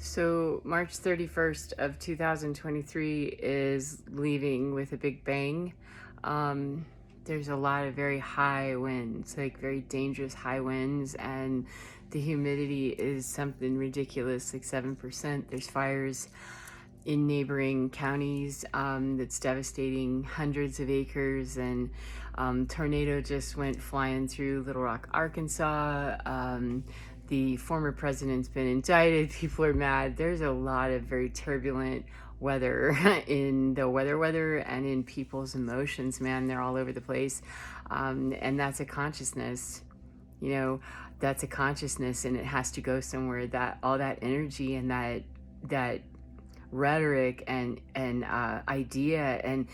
So March 31st of 2023 is leaving with a big bang. Um, there's a lot of very high winds, like very dangerous high winds, and the humidity is something ridiculous, like 7%. There's fires in neighboring counties that's devastating hundreds of acres, and tornado just went flying through Little Rock, Arkansas. The former president's been indicted. People are mad. There's a lot of very turbulent weather in the weather and in people's emotions, man. They're all over the place. And that's a consciousness, you know, that's a consciousness, and it has to go somewhere. That all that energy and that rhetoric and idea, and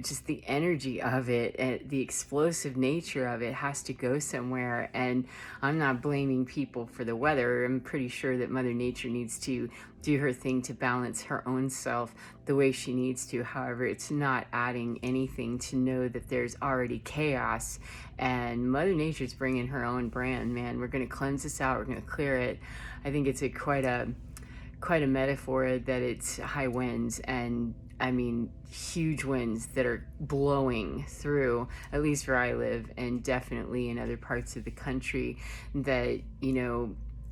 just the energy of it and the explosive nature of it has to go somewhere. And I'm not blaming people for the weather. I'm pretty sure that Mother Nature needs to do her thing to balance her own self the way she needs to. However, it's not adding anything to know that there's already chaos, and Mother Nature's bringing her own brand, man. We're going to cleanse this out. We're going to clear it. I think it's quite a metaphor that it's high winds, and I mean huge winds that are blowing through, at least where I live, and definitely in other parts of the country. That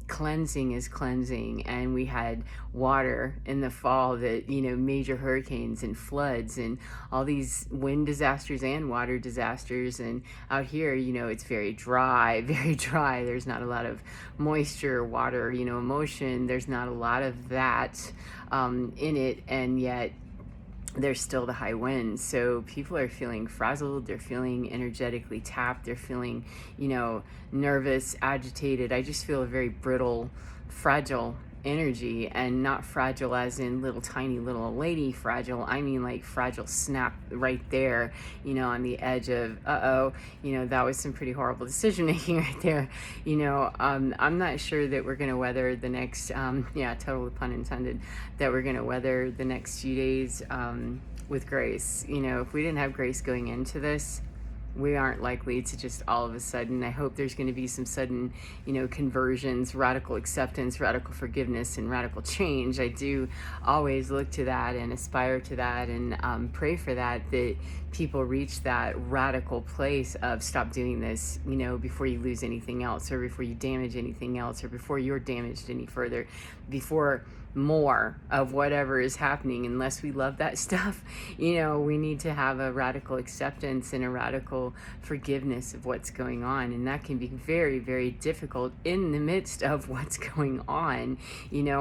cleansing is cleansing, and we had water in the fall that major hurricanes and floods and all these wind disasters and water disasters. And out here, it's very dry very dry. There's not a lot of moisture, water, emotion. There's not a lot of that in it, and yet there's still the high winds. So people are feeling frazzled, they're feeling energetically tapped, they're feeling, nervous, agitated. I just feel a very brittle, fragile energy, and not fragile as in little tiny little lady fragile. I mean like fragile, snap right there, on the edge of that was some pretty horrible decision making right there. I'm not sure that we're gonna weather the next totally pun intended, that we're gonna weather the next few days with grace. If we didn't have grace going into this, we aren't likely to just all of a sudden. I hope there's going to be some sudden, conversions, radical acceptance, radical forgiveness, and radical change. I do always look to that and aspire to that, and pray for that people reach that radical place of stop doing this, before you lose anything else, or before you damage anything else, or before you're damaged any further, before more of whatever is happening. Unless we love that stuff, we need to have a radical acceptance and a radical forgiveness of what's going on. And that can be very, very difficult in the midst of what's going on.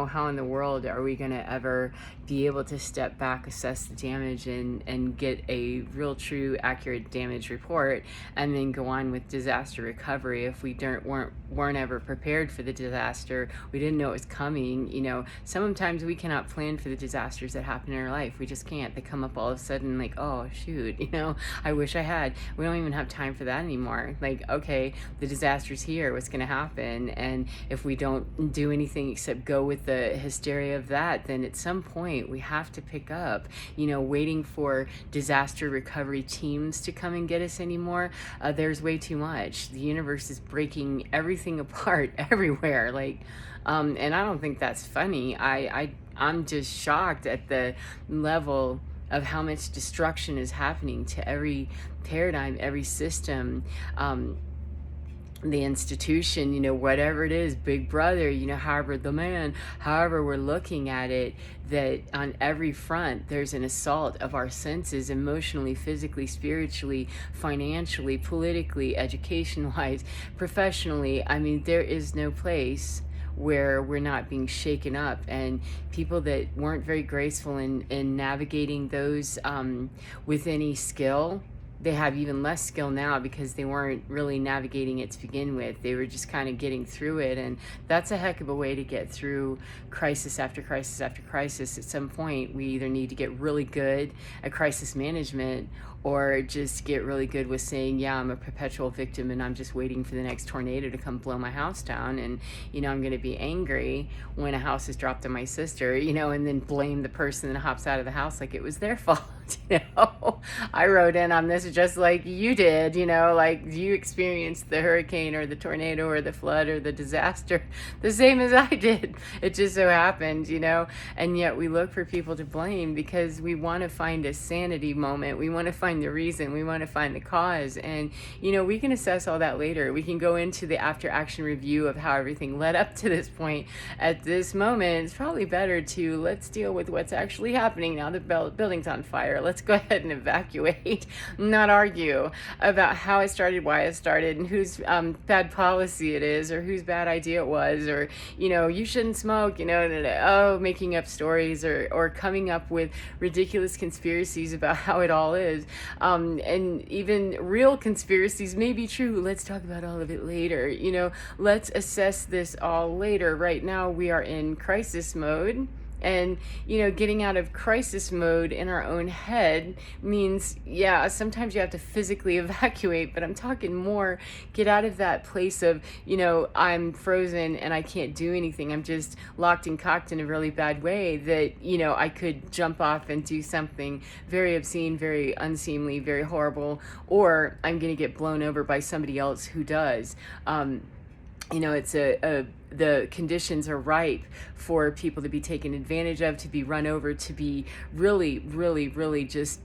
How in the world are we going to ever be able to step back, assess the damage, and get a real, true, accurate damage report, and then go on with disaster recovery if we weren't ever prepared for the disaster? We didn't know it was coming. Sometimes we cannot plan for the disasters that happen in our life. We just can't. They come up all of a sudden, like, oh shoot, I wish I had. We don't even have time for that anymore. Like, okay, the disaster's here, what's going to happen? And if we don't do anything except go with the hysteria of that, then at some point we have to pick up. Waiting for disaster recovery teams to come and get us anymore, there's way too much. The universe is breaking everything apart everywhere. And I don't think that's funny. I'm just shocked at the level of how much destruction is happening to every paradigm, every system, the institution, whatever it is, Big Brother, however we're looking at it, that on every front there's an assault of our senses, emotionally, physically, spiritually, financially, politically, education-wise, professionally. I mean, there is no place where we're not being shaken up. And people that weren't very graceful in navigating those with any skill, they have even less skill now because they weren't really navigating it to begin with. They were just kind of getting through it. And that's a heck of a way to get through crisis after crisis after crisis. At some point, we either need to get really good at crisis management, or just get really good with saying, yeah, I'm a perpetual victim and I'm just waiting for the next tornado to come blow my house down, and I'm going to be angry when a house is dropped on my sister, and then blame the person that hops out of the house like it was their fault. I wrote in on this just like you did, like you experienced the hurricane or the tornado or the flood or the disaster the same as I did. It just so happened, and yet we look for people to blame because we want to find a sanity moment. We want to find the reason. We want to find the cause. And, we can assess all that later. We can go into the after action review of how everything led up to this point. At this moment, it's probably better to let's deal with what's actually happening now. The building's on fire. Let's go ahead and evacuate, not argue about how it started, why it started, and whose bad policy it is, or whose bad idea it was, or, you shouldn't smoke, making up stories or coming up with ridiculous conspiracies about how it all is. And even real conspiracies may be true. Let's talk about all of it later. Let's assess this all later. Right now, we are in crisis mode. And, getting out of crisis mode in our own head means, yeah, sometimes you have to physically evacuate, but I'm talking more, get out of that place of, I'm frozen and I can't do anything. I'm just locked and cocked in a really bad way that, I could jump off and do something very obscene, very unseemly, very horrible, or I'm going to get blown over by somebody else who does. It's the conditions are ripe for people to be taken advantage of, to be run over, to be really, really, really just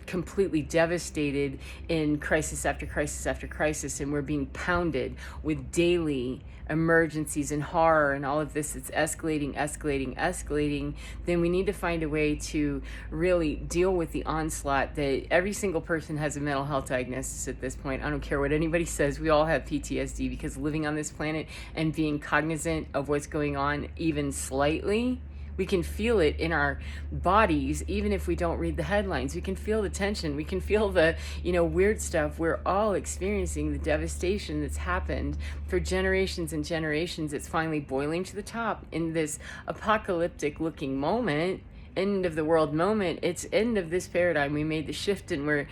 completely devastated in crisis after crisis after crisis, and we're being pounded with daily emergencies and horror and all of this. It's escalating, then we need to find a way to really deal with the onslaught that every single person has a mental health diagnosis at this point. I don't care what anybody says, we all have PTSD, because living on this planet and being cognizant of what's going on even slightly, we can feel it in our bodies, even if we don't read the headlines. We can feel the tension. We can feel the, weird stuff. We're all experiencing the devastation that's happened for generations and generations. It's finally boiling to the top in this apocalyptic looking moment. End of the world moment. It's end of this paradigm. We made the shift and we're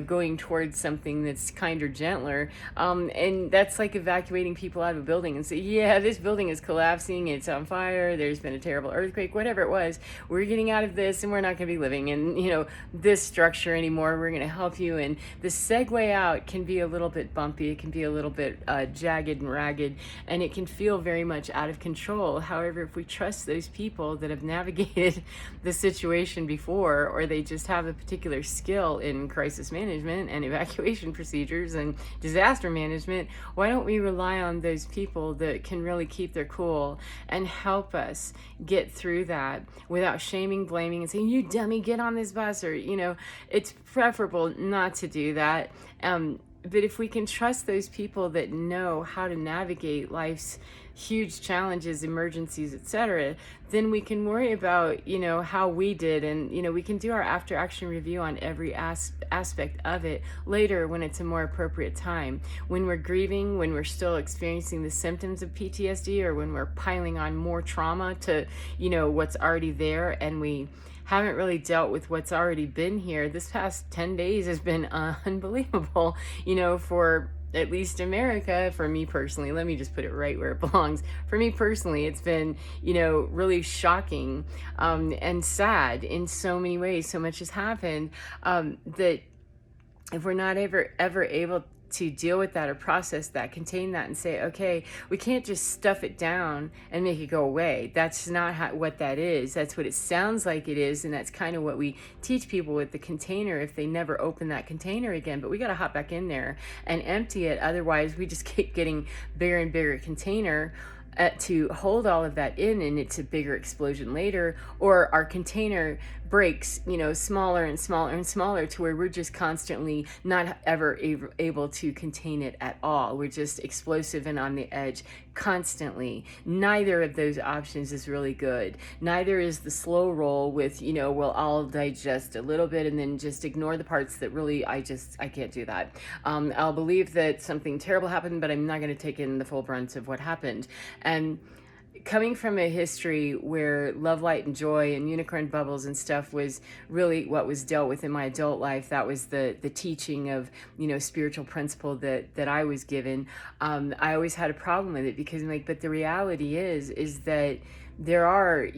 going towards something that's kinder, gentler, and that's like evacuating people out of a building and say, yeah, this building is collapsing, it's on fire, there's been a terrible earthquake, whatever it was, we're getting out of this and we're not going to be living in this structure anymore. We're going to help you. And the segue out can be a little bit bumpy, it can be a little bit jagged and ragged, and it can feel very much out of control. However, if we trust those people that have navigated the situation before, or they just have a particular skill in crisis management and evacuation procedures and disaster management, why don't we rely on those people that can really keep their cool and help us get through that without shaming, blaming, and saying, you dummy, get on this bus, or it's preferable not to do that. But if we can trust those people that know how to navigate life's huge challenges, emergencies, etc., then we can worry about, how we did, and, we can do our after action review on every aspect of it later when it's a more appropriate time. When we're grieving, when we're still experiencing the symptoms of PTSD, or when we're piling on more trauma to, what's already there, and we haven't really dealt with what's already been here. This past 10 days has been unbelievable, for at least America. For me personally, let me just put it right where it belongs. For me personally, it's been, really shocking and sad in so many ways. So much has happened that if we're not ever able to deal with that or process that, contain that, and say, okay, we can't just stuff it down and make it go away. That's not what that is. That's what it sounds like it is, and that's kind of what we teach people with the container if they never open that container again. But we got to hop back in there and empty it. Otherwise, we just keep getting bigger and bigger container to hold all of that in, and it's a bigger explosion later, or our container breaks, smaller and smaller and smaller, to where we're just constantly not ever able to contain it at all. We're just explosive and on the edge constantly. Neither of those options is really good. Neither is the slow roll with, we'll all digest a little bit and then just ignore the parts that really, I can't do that. I'll believe that something terrible happened, but I'm not going to take in the full brunt of what happened. And coming from a history where love, light, and joy and unicorn bubbles and stuff was really what was dealt with in my adult life, that was the teaching of, spiritual principle that I was given. I always had a problem with it because, like, but the reality is that there are,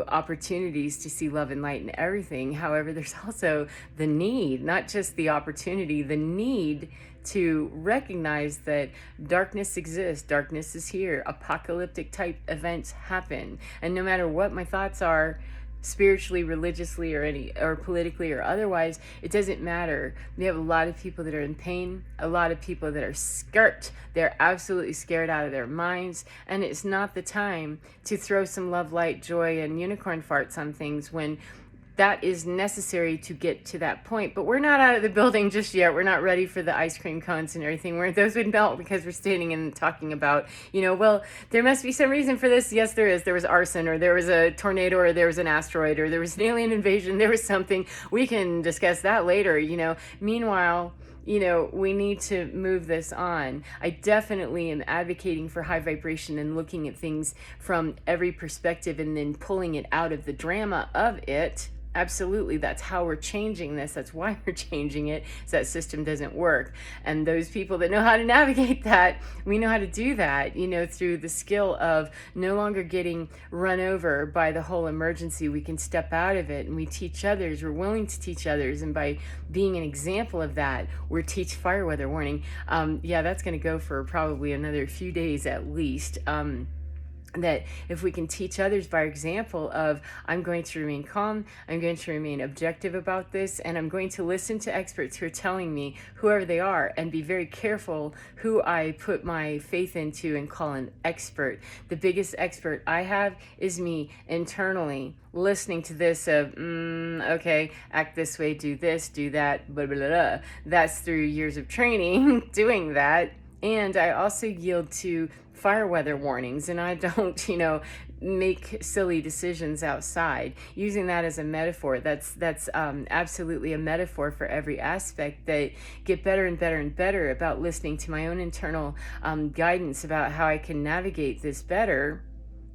opportunities to see love and light in everything. However, there's also the need, not just the opportunity, the need to recognize that darkness exists, darkness is here, apocalyptic type events happen. And no matter what my thoughts are, spiritually, religiously, or politically or otherwise, it doesn't matter. We have a lot of people that are in pain, a lot of people that are scared. They're absolutely scared out of their minds, and it's not the time to throw some love, light, joy, and unicorn farts on things when that is necessary to get to that point. But we're not out of the building just yet. We're not ready for the ice cream cones and everything where those would melt because we're standing and talking about, well, there must be some reason for this. Yes, there is. There was arson, or there was a tornado, or there was an asteroid, or there was an alien invasion. There was something. We can discuss that later, Meanwhile, we need to move this on. I definitely am advocating for high vibration and looking at things from every perspective and then pulling it out of the drama of it. Absolutely, that's how we're changing this. That's why we're changing it, so that system doesn't work. And those people that know how to navigate that, we know how to do that, through the skill of no longer getting run over by the whole emergency. We can step out of it, and we teach others. We're willing to teach others, and by being an example of that, we're teach fire weather warning. That's going to go for probably another few days at least. That if we can teach others by example of, I'm going to remain calm, I'm going to remain objective about this, and I'm going to listen to experts who are telling me, whoever they are, and be very careful who I put my faith into and call an expert. The biggest expert I have is me internally, listening to this of, okay, act this way, do this, do that, blah, blah, blah, blah. That's through years of training doing that. And I also yield to fire weather warnings, and I don't, make silly decisions outside. Using that as a metaphor, that's absolutely a metaphor for every aspect. That get better and better and better about listening to my own internal guidance about how I can navigate this better.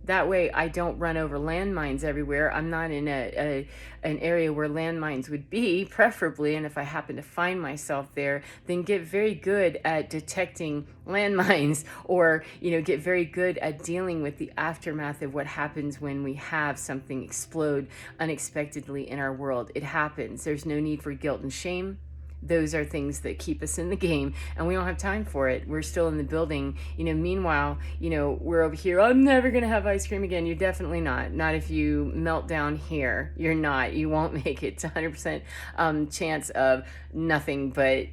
That way I don't run over landmines everywhere. I'm not in an area where landmines would be, preferably, and if I happen to find myself there, then get very good at detecting landmines, or get very good at dealing with the aftermath of what happens when we have something explode unexpectedly in our world. It happens. There's no need for guilt and shame. Those are things that keep us in the game, and we don't have time for it. We're still in the building. Meanwhile, we're over here. I'm never going to have ice cream again. You're definitely not. Not if you melt down here. You're not. You won't make it. It's 100% chance of nothing but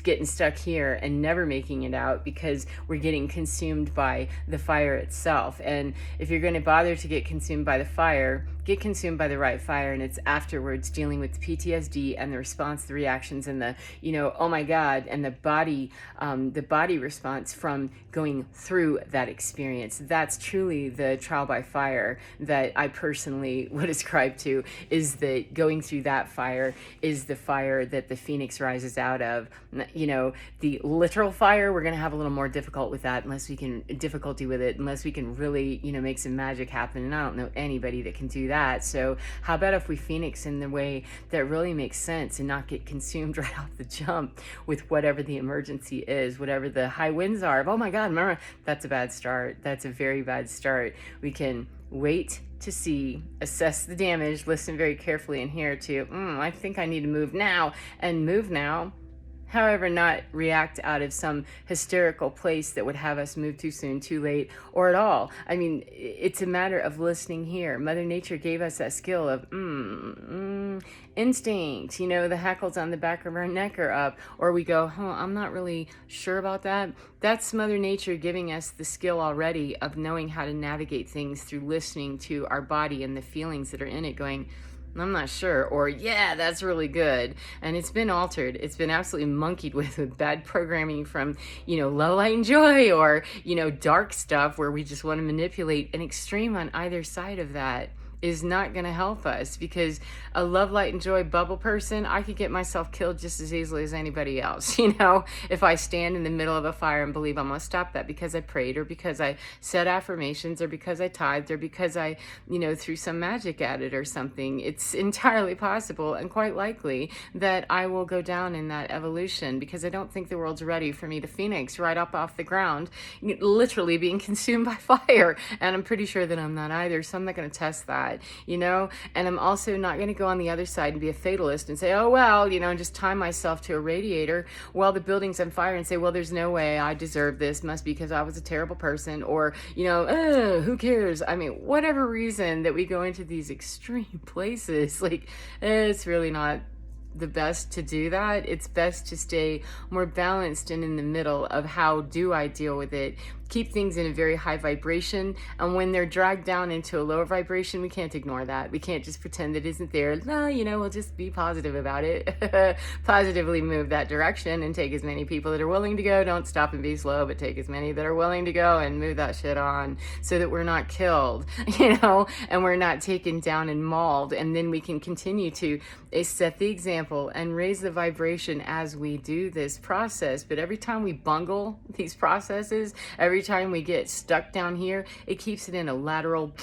getting stuck here and never making it out, because we're getting consumed by the fire itself. And if you're going to bother to get consumed by the fire, get consumed by the right fire, and it's afterwards dealing with the PTSD and the response, the reactions, and the oh my God, and the body response from going through that experience. That's truly the trial by fire that I personally would ascribe to, is that going through that fire is the fire that the phoenix rises out of. The literal fire, we're going to have a little more difficulty with it, unless we can really, make some magic happen. And I don't know anybody that can do that. So how about if we phoenix in the way that really makes sense and not get consumed right off the jump with whatever the emergency is, whatever the high winds are. Oh my God, remember, that's a bad start. That's a very bad start. We can wait to see, assess the damage, listen very carefully, and hear to, I think I need to move now, and move now. However, not react out of some hysterical place that would have us move too soon, too late, or at all. I mean, it's a matter of listening here. Mother Nature gave us that skill of instinct. The hackles on the back of our neck are up, or we go, I'm not really sure about that. That's Mother Nature giving us the skill already of knowing how to navigate things through listening to our body and the feelings that are in it, going, I'm not sure, or yeah, that's really good. And it's been altered. It's been absolutely monkeyed with bad programming from, love, light, and joy, or, dark stuff where we just want to manipulate an extreme on either side of that. is not going to help us, because a love, light, and joy bubble person, I could get myself killed just as easily as anybody else, if I stand in the middle of a fire and believe I'm going to stop that because I prayed, or because I said affirmations, or because I tithed, or because I, threw some magic at it or something. It's entirely possible and quite likely that I will go down in that evolution, because I don't think the world's ready for me to phoenix right up off the ground, literally being consumed by fire. And I'm pretty sure that I'm not either, so I'm not going to test that. And I'm also not going to go on the other side and be a fatalist and say, oh, well, and just tie myself to a radiator while the building's on fire and say, well, there's no way I deserve this. Must be because I was a terrible person, or, who cares? I mean, whatever reason that we go into these extreme places, it's really not the best to do that. It's best to stay more balanced and in the middle of how do I deal with it. Keep things in a very high vibration, and when they're dragged down into a lower vibration, we can't ignore that. We can't just pretend it isn't there. No, we'll just be positive about it. Positively move that direction and take as many people that are willing to go. Don't stop and be slow, but take as many that are willing to go and move that shit on, so that we're not killed, and we're not taken down and mauled. And then we can continue to set the example and raise the vibration as we do this process. But every time we bungle these processes, every time we get stuck down here, it keeps it in a lateral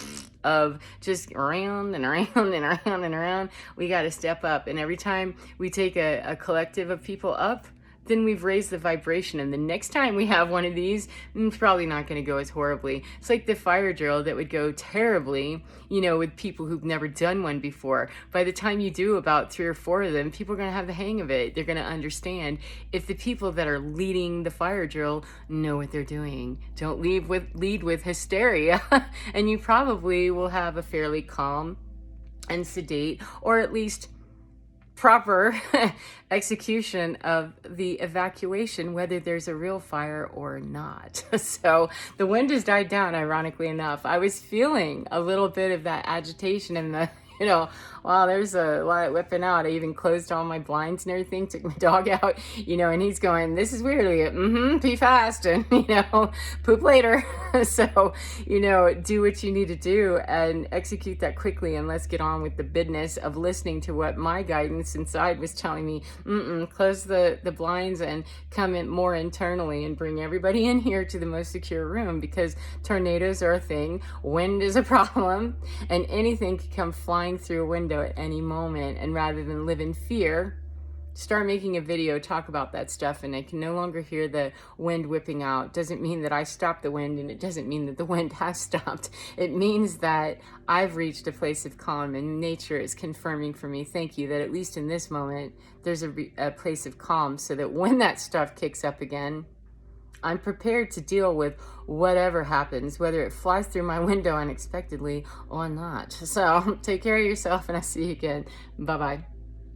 of just around and around and around and around. We got to step up. And every time we take a collective of people up, then we've raised the vibration. And the next time we have one of these, it's probably not going to go as horribly. It's like the fire drill that would go terribly, with people who've never done one before. By the time you do about 3 or 4 of them, people are going to have the hang of it. They're going to understand. If the people that are leading the fire drill know what they're doing, don't lead with hysteria, and you probably will have a fairly calm and sedate, or at least proper execution of the evacuation, whether there's a real fire or not. So the wind has died down, ironically enough. I was feeling a little bit of that agitation in the wow, there's a lot whipping out. I even closed all my blinds and everything, took my dog out, and he's going, this is weird. Pee fast and, poop later. So, do what you need to do and execute that quickly. And let's get on with the business of listening to what my guidance inside was telling me. Close the blinds and come in more internally and bring everybody in here to the most secure room, because tornadoes are a thing. Wind is a problem, and anything can come flying through a window at any moment. And rather than live in fear, start making a video, talk about that stuff. And I can no longer hear the wind whipping out. Doesn't mean that I stopped the wind, and it doesn't mean that the wind has stopped. It means that I've reached a place of calm, and nature is confirming for me, thank you, that at least in this moment there's a place of calm, so that when that stuff kicks up again, I'm prepared to deal with whatever happens, whether it flies through my window unexpectedly or not. So take care of yourself, and I'll see you again. Bye-bye.